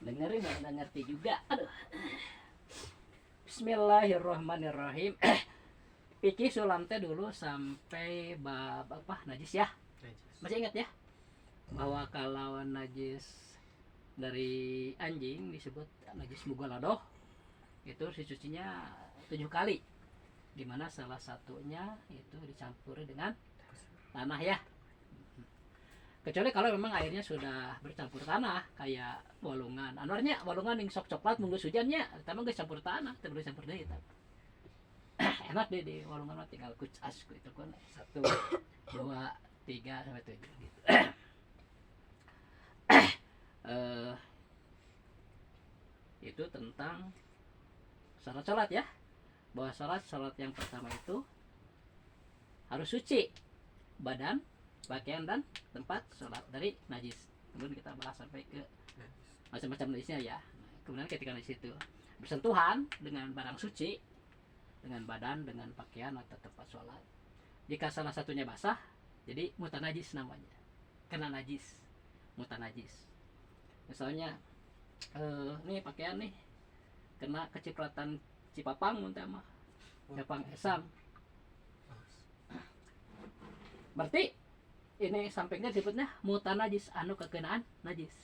dengerin nggak ngerti juga. Aduh. Bismillahirrahmanirrahim. Pikir sulam teh dulu sampai bab apa najis ya. Masih ingat ya bahwa kalau najis dari anjing disebut najis mugaladoh, itu dicucinya 7 kali, dimana salah satunya itu dicampuri dengan tanah ya. Kecuali kalau memang airnya sudah bercampur tanah kayak walungan anuarnya, walungan yang sok coklat munggus hujannya tapi gak campur tanah, tapi campur deui eta. Enak deh di walungan mah tinggal kucas itu kan 1 2 3 sampai 7 gitu. Itu tentang syarat salat ya, bahwa salat yang pertama itu harus suci badan, pakaian dan tempat sholat dari najis. Kemudian kita bahas sampai ke macam-macam najisnya ya. Kemudian ketika najis itu bersentuhan dengan barang suci, dengan badan, dengan pakaian atau tempat sholat, jika salah satunya basah, jadi mutanajis namanya, kena najis, mutanajis. Misalnya nih pakaian nih kena kecipratan cipapang umpama, cipapang esam, berarti ini sampingnya disebutnya mutanajis, anu kekenaan najis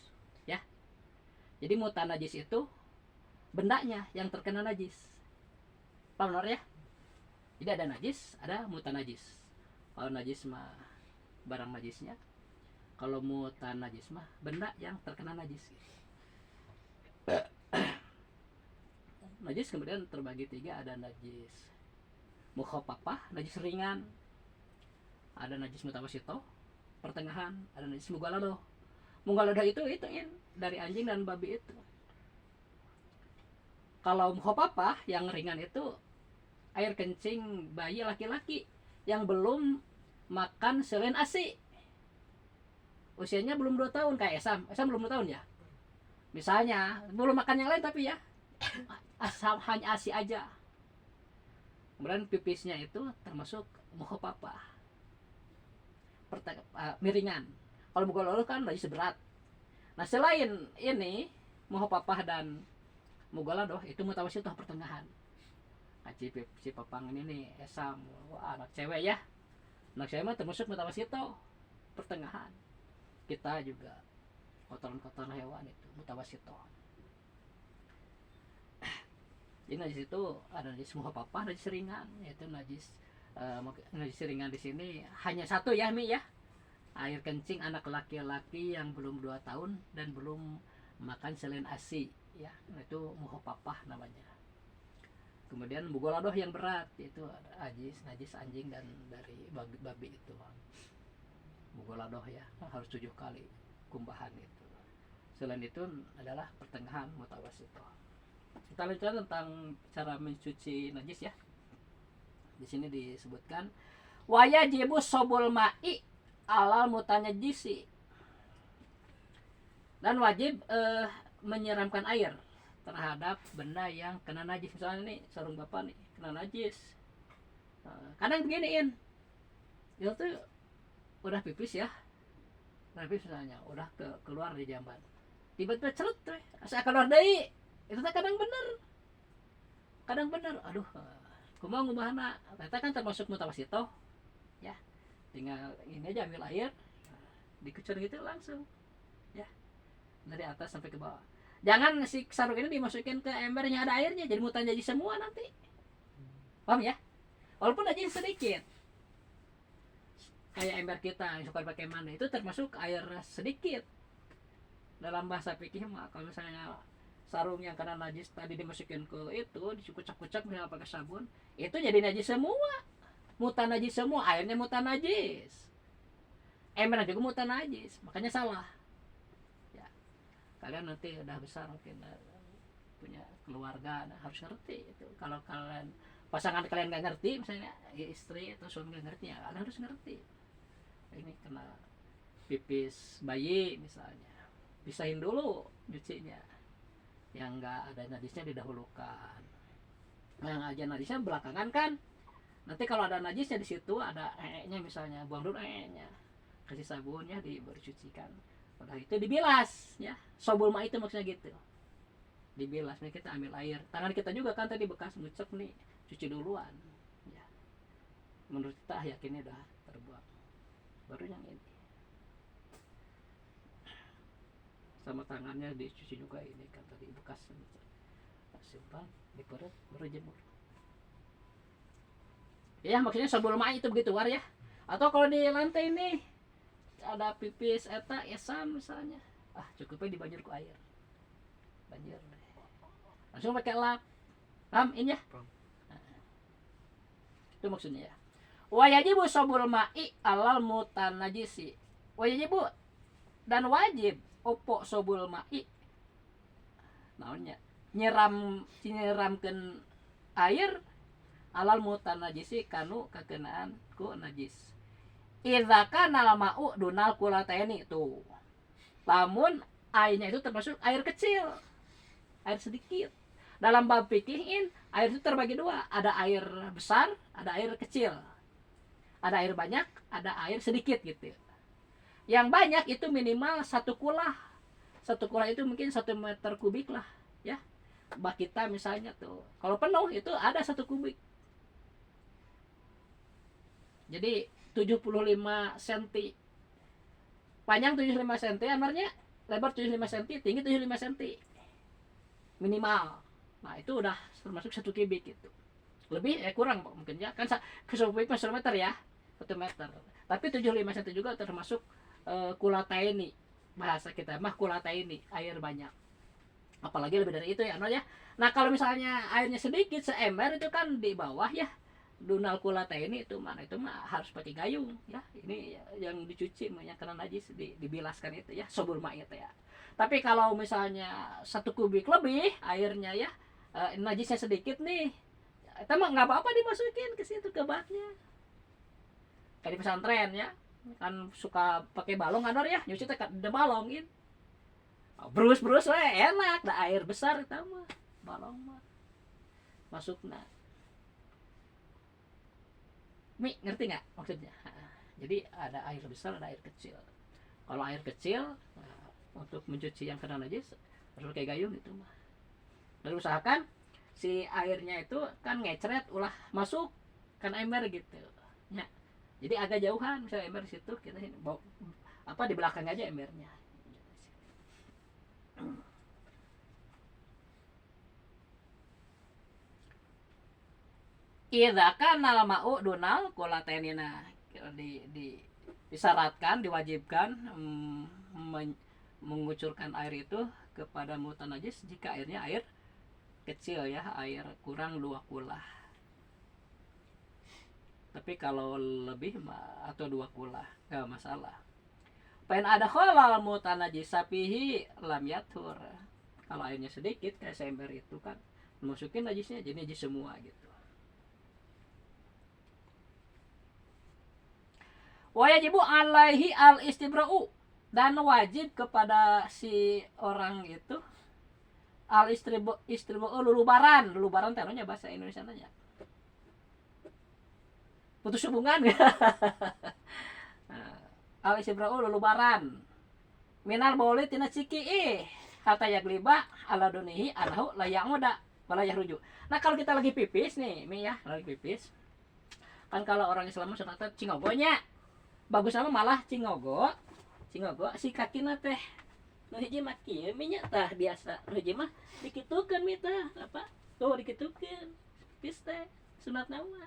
ya. Jadi mutanajis itu bendanya yang terkena najis, paham benar ya? Jadi ada najis, ada mutanajis. Kalau najis mah barang najisnya, kalau mutanajis mah benda yang terkena najis. Najis kemudian terbagi 3, ada najis mukhafafah, najis ringan, ada najis mutawasito pertengahan, ada najis mugaladoh. Mugaladoh itu dari anjing dan babi itu. Kalau mukhafafah yang ringan itu air kencing bayi laki-laki yang belum makan selain ASI, usianya belum 2 tahun, kayak Esam belum 2 tahun ya misalnya, belum makan yang lain tapi ya asam hanya ASI aja. Kemudian pipisnya itu termasuk mukhafafah, miringan. Kalau mugaladoh kan najis berat. Nah selain ini mukhafafah dan mugaladoh itu mutawasitoh pertengahan. Si papang ini nih Esam, anak cewek ya, anak cewek mah termasuk mutawasitoh pertengahan. Kita juga kotoran-kotoran hewan itu mutawasitoh. Jadi najis itu ada najis mukhafafah, najis ringan, yaitu najis ringan di sini hanya satu ya, Mi ya. Air kencing anak laki-laki yang belum 2 tahun dan belum makan selain ASI ya, itu mukhafafah namanya. Kemudian mugaladoh yang berat, yaitu najis anjing dan dari babi itu. Mugaladoh ya, harus 7 kali kumbahan itu. Selain itu adalah pertengahan mutawasitoh. Kita lanjutkan tentang cara mencuci najis ya. Di sini disebutkan wayajibu sobul ma'i alal mutanajisi, dan wajib menyiramkan air terhadap benda yang kena najis. Misalnya nih sarung bapak nih kena najis, kadang beginiin itu tuh udah pipis ya, pipis misalnya udah keluar di jamban, tiba-tiba cerut tuh asa keluar deui, itu tuh kadang bener aduh kumaha ngubahna, eta kan termasuk mutawasitoh ya. Tinggal ini aja ambil air, dikucur gitu langsung ya, dari atas sampai ke bawah. Jangan si sarung ini dimasukin ke embernya ada airnya, jadi mutan jadi semua nanti, paham ya? Walaupun aja sedikit, kayak ember kita yang suka pakai mandi itu termasuk air sedikit. Dalam bahasa fikih mah kalau misalnya sarung yang kena najis tadi dimasukin ke itu, dikucak-kucak misalnya pakai sabun, itu jadi najis semua, mutan najis semua, airnya mutan najis, embernya juga mutan najis, makanya salah ya. Kalian nanti udah besar mungkin punya keluarga, harus ngerti itu. Kalau kalian pasangan kalian nggak ngerti, misalnya ya istri atau suami nggak ngerti, ya kalian harus ngerti. Ini kena pipis bayi misalnya, pisahin dulu nyucinya, yang nggak ada najisnya didahulukan, yang aja najisnya belakangan kan. Nanti kalau ada najisnya di situ, ada nya misalnya, buang dulu nya, kasih sabunnya dicucikan, udah itu dibilas ya, sobul ma itu maksudnya gitu. dibilas nih, kita ambil air tangan kita juga kan tadi bekas ngucek nih, cuci duluan ya. Menurut kita yakinnya udah terbuang, baru yang ini sama tangannya dicuci juga, ini kan tadi bekas simpan di perut baru jemur ya. Maksudnya sebelum itu begitu war ya. Atau kalau di lantai ini ada pipis eta esam misalnya, cukupnya dibanjur ku air banjir langsung pakai lap in ya. Itu maksudnya ya. Wajibu sobul ma'i alal mutanajisi, wajibu dan wajib opo sobul ma'i naonnya nyiramkeun air alal mutanajisi kanu kakenaan ku najis. Idza kana ma'u dunal kulateni tuh. Lamun airnya itu termasuk air kecil, air sedikit. Dalam bab fikihin air itu terbagi dua, ada air besar, ada air kecil. Ada air banyak, ada air sedikit gitu. Yang banyak itu minimal 1 kulah. 1 kulah itu mungkin 1 meter kubik lah ya. Bak kita misalnya tuh, kalau penuh itu ada 1 kubik. Jadi 75 cm. Panjang 75 cm, amarnya lebar 75 cm, tinggi 75 cm. Minimal. Nah, itu udah termasuk 1 kubik gitu. Lebih kurang mungkin ya. Kan 1 kubik 1 meter ya. 1 meter. Tapi 75 cm juga termasuk kulataini. Bahasa kita mah kulataini, air banyak. Apalagi lebih dari itu ya, ya. Nah, kalau misalnya airnya sedikit seember itu kan di bawah ya. Dunal kulataini itu mah harus pakai gayung ya. Ini yang dicuci yang kena najis dibilaskan itu ya, sobul ma itu ya. Tapi kalau misalnya 1 kubik lebih airnya ya, najisnya sedikit nih, itu mah nggak apa-apa dimasukin ke situ ke baknya. Kayak di pesantren ya, kan suka pakai balong kan ya, nyuci teh ada balongin. Brus we enak, da air besar itu mah balong mah masukna. Mi ngerti nggak maksudnya? Jadi ada air besar, ada air kecil. Kalau air kecil untuk mencuci yang kena najis harus pakai gayung itu mah. Dan usahakan si airnya itu kan ngecret ulah masuk kan ember gitu ya. Jadi agak jauhan, misalnya ember di situ kita bawa di belakang aja embernya. Idza kana ma'u dunal kulatenina, disyaratkan, diwajibkan mengucurkan air itu kepada mutan najis jika airnya air kecil ya, air kurang 2 kulah. Tapi kalau lebih atau 2 kulah enggak masalah. Pain ada khalal mutan najis sapihi lam yathur. Kalau airnya sedikit kayak seember itu kan masukin najisnya jadi najis semua gitu. Wajibu alaihi al istibra'u, dan wajib kepada si orang itu al istibra'u lulubaran terunya bahasa Indonesia nanya putus hubungan. Al istibra'u lulubaran minal bauli tina ciki hatta yagliba ala dunihi anahu la ya'uda wala yahruju. Nah, kalau kita lagi pipis nih, Mi ya, lagi pipis. Kan kalau orang Islam sunatnya cingogonya. Bagus sama malah cingogo si kakina teh nu hiji mah kieu nya tah biasa, nu hiji mah dikitukeun mi tah apa tuh dikitukeun pis teh sunat nama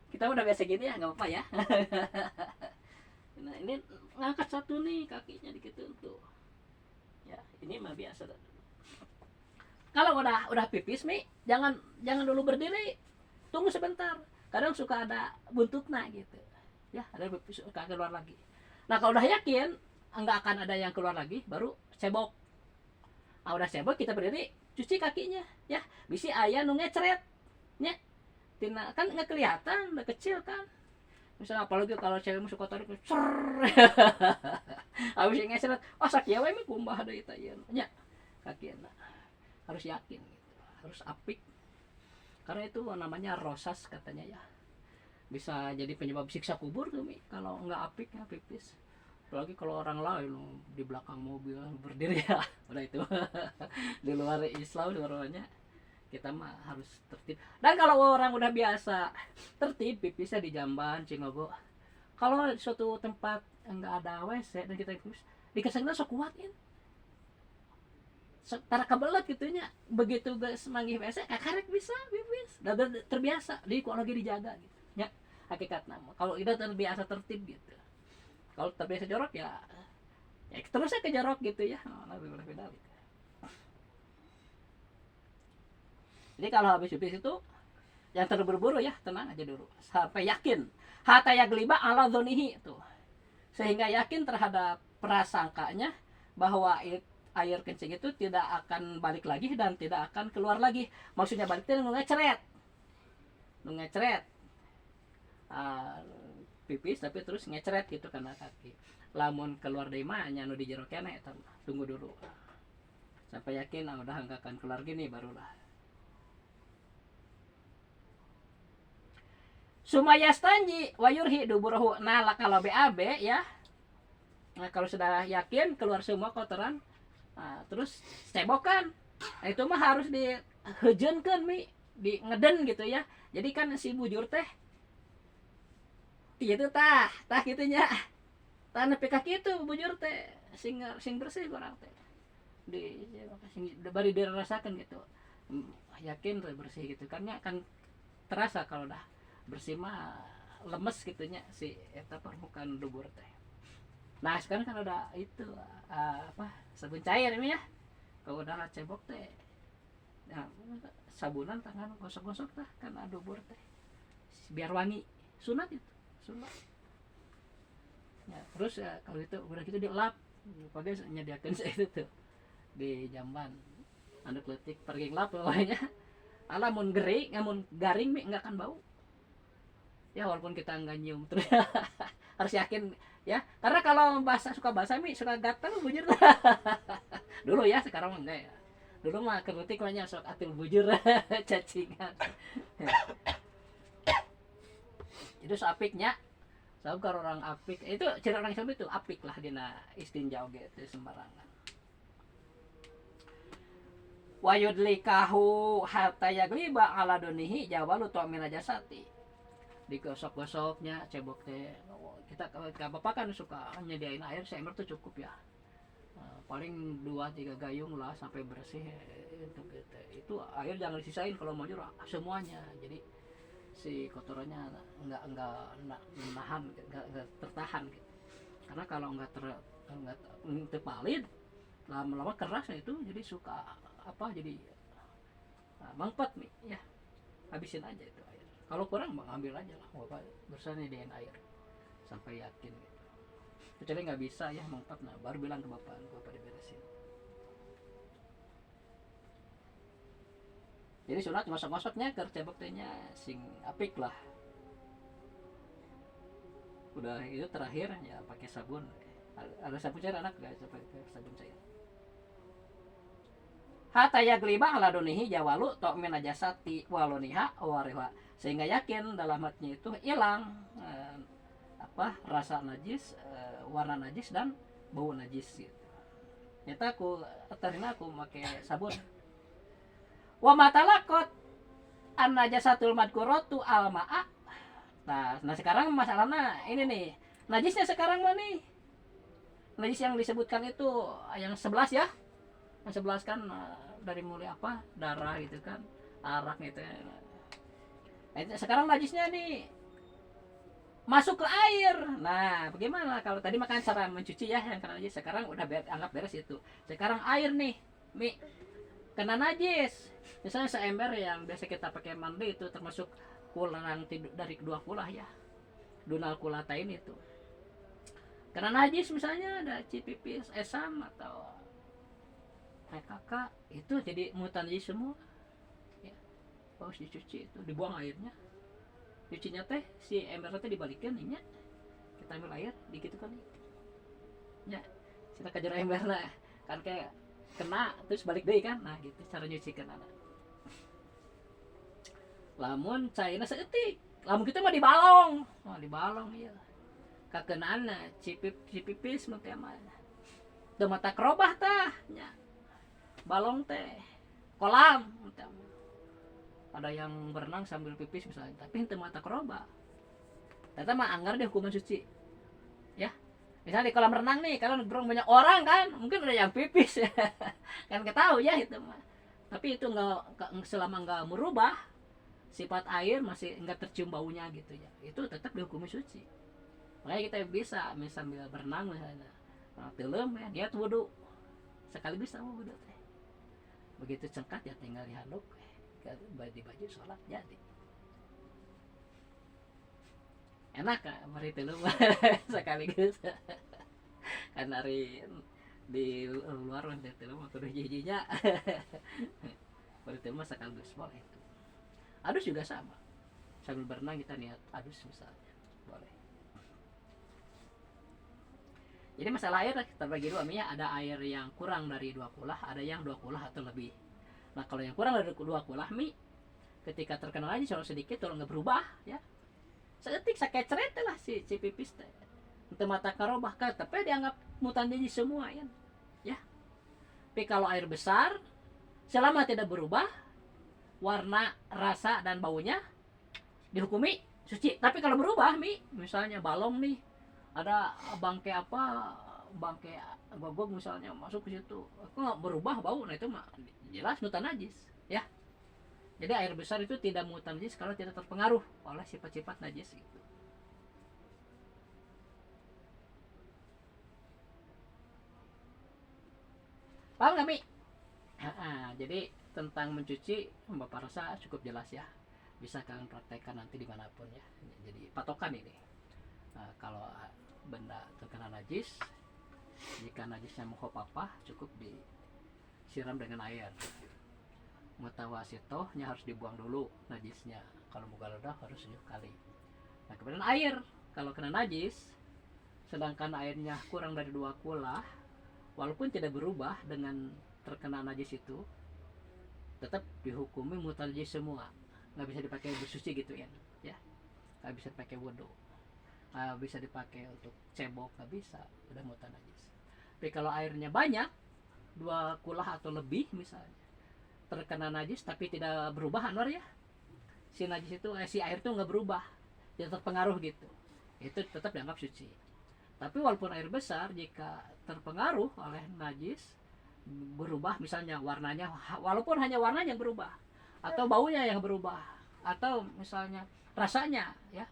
kita udah biasa gini ya, nggak apa-apa ya. Nah, ini ngangkat satu nih kakinya dikituin tuh ya, ini mah biasa. Kalau udah pipis mi jangan dulu berdiri, tunggu sebentar, kadang suka ada buntutnya gitu ya, ada suka keluar lagi. Nah, kalau udah yakin enggak akan ada yang keluar lagi, baru cebok. Udah cebok kita berdiri, cuci kakinya ya. Bisi aya nu ngecret nya. Tina kan enggak kelihatan, udah kecil kan. Misalnya apalagi kalau cewek masuk kotor itu cer. Habis ngecret, sakieu we mi kumbah deui tah ieu nya. Kakina harus yakin gitu. Harus apik. Karena itu namanya rosas katanya ya. Bisa jadi penyebab siksa kubur tuh Mi kalau nggak apik ya pipis apalagi kalau orang lain di belakang mobil berdiri ya udah itu di luar Islam sebenarnya kita mah harus tertib. Dan kalau orang udah biasa tertib pipisnya di jamban cingogo, kalau suatu tempat enggak ada WC dan kita pipis dikesannya sok kuatin tara kebelet gitunya, begitu guys manggih WC kakarek bisa pipis dan terbiasa jadi kok lagi dijaga gitu ya hakikat nama. Kalau udah terbiasa tertib gitu, kalau terbiasa jorok ya terus saya ke jorok gitu ya. Lebih berbeda gitu. Jadi kalau habis pipis itu yang terburu-buru ya tenang aja dulu sampai yakin hatta yagliba ala dzonihi itu, sehingga yakin terhadap prasangkanya bahwa air kencing itu tidak akan balik lagi dan tidak akan keluar lagi. Maksudnya balik itu ngeceret pipis tapi terus ngeceret gitu karena kaki. Lamun keluar dari mana nu di jero kene tunggu dulu sampai yakin udah enggak akan keluar gini barulah. Sumayastanji wayurhi duburahu. Nah kalau BAB ya, nah, kalau sudah yakin keluar semua kotoran, nah, terus cebokan. Nah, itu mah harus dihejenkeun mi, di ngeden gitu ya. Jadi kan si bujur teh itu tah gitunya. Tah nepi ka kitu bujur teh sing bersih kurang teh. Bari dirasakan gitu. Yakin bersih gitu kan ya kan terasa kalau dah bersih mah lemes gitunya si eta permukaan dubur teh. Nah sekarang kan ada itu sabun cair ini ya, kalau udah cebok teh nah, sabunan tangan gosok-gosok tah kan dubur teh biar wangi, sunat itu sunat ya. Terus ya, kalau itu udah gitu dilap pakai nyediakan itu tuh di jamban anu kletik pergi lap pokoknya. Ala mun gering mun garing mi nggak akan bau ya, walaupun kita nggak nyium terus harus yakin ya, karena kalau suka basah mi suka gatal bujur dulu ya, sekarang enggak ya. Dulu mah kerutik banyak sok atil bujur cacingan itu apiknya sabab kalau orang apik itu ciri orang Islam itu apik lah dina istinja oge teu sembarangan. Wa yudlikahu hatta yagliba ala dunihi jawalu tu'mina jasati. Digosok-gosoknya cebok teh kita bapak kan suka nyediain air seember tuh cukup ya, paling 2-3 gayung lah sampai bersih itu air jangan disisain kalau mau jurah semuanya, jadi si kotorannya nggak menahan nggak tertahan gitu. Karena kalau nggak terpalin lama-lama keras itu jadi suka jadi mangpat nih ya, habisin aja itu air. Kalau kurang ambil aja lah, bapak bersaniin air sampai yakin gitu. Kecuali nggak bisa ya mangpat, nah baru bilang ke bapak diberesin. Jadi sunat ngosok-ngosoknya ke cebok tehnya sing apik lah. Udah itu terakhir ya pakai sabun. Ada sabun cair anak nggak pakai sabun cair. Hatta yagliba ala dunihi jawalu tu'min najasati waloniha wariha, sehingga yakin dalam hatinya itu hilang rasa najis, warna najis dan bau najis gitu. Nyata aku terina aku pakai sabun. Wa matalakot an najasatul madkuratu al ma'a. Nah sekarang masalahnya ini nih, najisnya sekarang mah nih, najis yang disebutkan itu yang 11 ya, yang 11 kan dari mulai darah gitu kan, arak gitu. Sekarang najisnya nih masuk ke air. Nah bagaimana kalau tadi makan cara mencuci ya yang kena najis, sekarang udah anggap beres itu. Sekarang air nih kena najis, misalnya seember yang biasa kita pakai mandi itu termasuk kulang dari kedua kulah ya, dunal kulatain itu kena najis, misalnya ada cipipis esam atau kakak itu jadi mutan najis semua ya, harus dicuci itu, dibuang airnya, cucinya teh si ember teh dibalikin nih, kita ambil air dikit kan ya, kita kejar ember lah kan kayak kena terus balik deh kan, nah gitu cara nyuci kan anak. Lamun cairna seetik, lamun kita mah dibalong iya, kakenaan si pipis mah teh mah teu mata kerobah tah nya balong teh kolam teh. Ada yang berenang sambil pipis misalnya tapi teu mata kerobah ternyata mah anggar deh hukuman suci ya. Misalnya di kolam renang nih kalau nongkrong banyak orang kan mungkin ada yang pipis kan ketahui ya itu mah, tapi itu nggak selama nggak merubah sifat air masih nggak tercium baunya gitu ya, itu tetap dihukumi suci. Makanya kita bisa sambil berenang misalnya telem ya niat wudhu sekaligus sama wudhu teh, begitu cengkat ya tinggal dihanduk di baju sholat jadi enak kan mari telem sekaligus kan hari di luar nanti telem waktu udah jijinya mari telem sekaligus boleh itu. Adus juga sama sambil berenang kita niat adus misalnya boleh. Jadi masalah air kita bagi dua, ada air yang kurang dari 2 kulah, ada yang 2 kulah atau lebih. Nah kalau yang kurang dari 2 kulah ketika terkena aja kalau sedikit kalau nggak berubah ya seketik sakeceret lah si pipis teh untuk mata karobah kan tapi dianggap mutan jadi semua ya. Tapi kalau air besar selama tidak berubah warna, rasa dan baunya dihukumi suci. Tapi kalau berubah misalnya balong nih ada bangke gogok misalnya masuk ke situ aku nggak berubah bau, nah itu mah jelas mutan najis ya. Jadi air besar itu tidak mutan najis kalau tidak terpengaruh oleh sifat-sifat najis itu. Paham nggak Mi? Jadi tentang mencuci Bapak rasa cukup jelas ya, bisa kalian praktekkan nanti dimanapun ya. Jadi patokan ini kalau benda terkena najis, jika najisnya mukhafafah cukup disiram dengan air, mutawasitohnya harus dibuang dulu najisnya, kalau mughaladah harus 7 kali. Nah kemudian air kalau kena najis sedangkan airnya kurang dari 2 kulah walaupun tidak berubah dengan terkena najis itu tetap dihukumi mutanajis semua, nggak bisa dipakai bersuci gitu ya, nggak bisa dipakai wudhu, nggak bisa dipakai untuk cebok, nggak bisa, udah mutanajis. Tapi kalau airnya banyak 2 kulah atau lebih misalnya terkena najis tapi tidak berubah Anwar ya, si najis itu si air itu nggak berubah, tidak terpengaruh gitu, itu tetap dianggap suci. Tapi walaupun air besar jika terpengaruh oleh najis berubah misalnya warnanya, walaupun hanya warnanya yang berubah atau baunya yang berubah atau misalnya rasanya ya,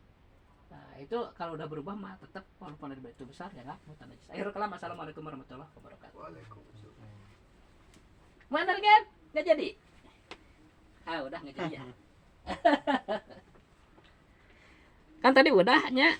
nah itu kalau udah berubah mah tetap walaupun air itu besar ya nggak mutan najis. Akhirul kalam, assalamualaikum warahmatullahi wabarakatuh. Waalaikumsalam. Mana kan nggak jadi udah nggak jadi ya kan tadi udahnya